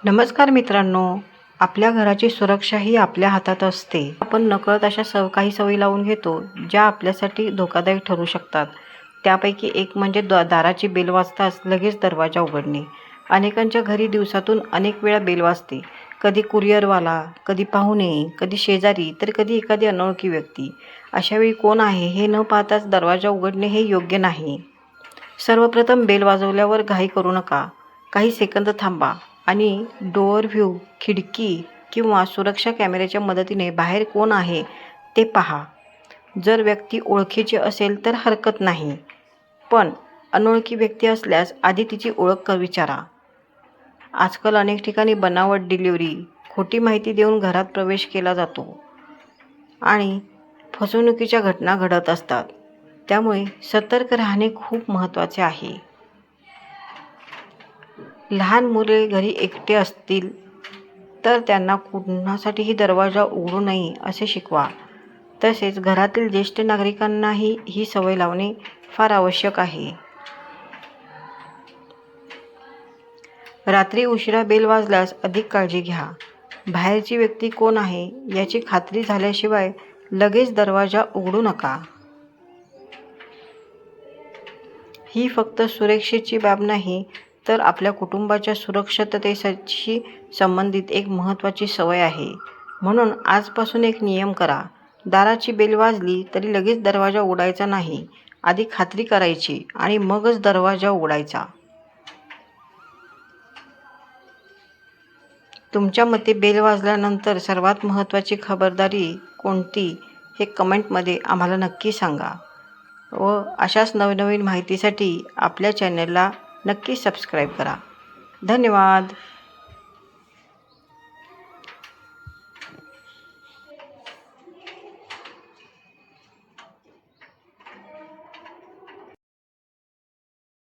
नमस्कार मित्रांनो, आपल्या घराची सुरक्षा ही आपल्या हातात असते. आपण नकळत अशा काही सवयी लावून घेतो ज्या आपल्यासाठी धोकादायक ठरू शकतात. त्यापैकी एक म्हणजे दाराची बेल वाजताच लगेच दरवाजा उघडणे. अनेकांच्या घरी दिवसातून अनेक वेळा बेल वाजते. कधी कुरिअरवाला, कधी पाहुणे, कधी शेजारी, तर कधी एखादी अनोळखी व्यक्ती. अशावेळी कोण आहे हे न पाहताच दरवाजा उघडणे हे योग्य नाही. सर्वप्रथम बेल वाजवल्यावर घाई करू नका. काही सेकंद थांबा आणि डोअर व्ह्यू, खिडकी किंवा सुरक्षा कॅमेऱ्याच्या मदतीने बाहेर कोण आहे ते पहा. जर व्यक्ती ओळखीची असेल तर हरकत नाही, पण अनोळखी व्यक्ती असल्यास आधी तिची ओळख विचारा. आजकाल अनेक ठिकाणी बनावट डिलिव्हरी, खोटी माहिती देऊन घरात प्रवेश केला जातो आणि फसवणुकीच्या घटना घडत असतात. त्यामुळे सतर्क राहणे खूप महत्त्वाचे आहे. लहान मुले घरी एकटे असतील तर त्यांना कुणासाठीही दरवाजा उघडू नये असे शिकवा. तसेच घरातील ज्येष्ठ नागरिकांनाही ही सवय लावणे फार आवश्यक आहे. रात्री उशिरा बेल वाजल्यास अधिक काळजी घ्या. बाहेरची व्यक्ती कोण आहे याची खात्री झाल्याशिवाय लगेच दरवाजा उघडू नका. ही फक्त सुरक्षेची बाब नाही, तर आपल्या कुटुंबाच्या सुरक्षिततेशी संबंधित एक महत्त्वाची सवय आहे. म्हणून आजपासून एक नियम करा. दाराची बेल वाजली तरी लगेच दरवाजा उघडायचा नाही. आधी खात्री करायची आणि मगच दरवाजा उघडायचा. तुमच्या मते बेल वाजल्यानंतर सर्वात महत्त्वाची खबरदारी कोणती हे कमेंटमध्ये आम्हाला नक्की सांगा. व अशाच नवनवीन माहितीसाठी आपल्या चॅनलला नक्की सबस्क्राईब करा. धन्यवाद.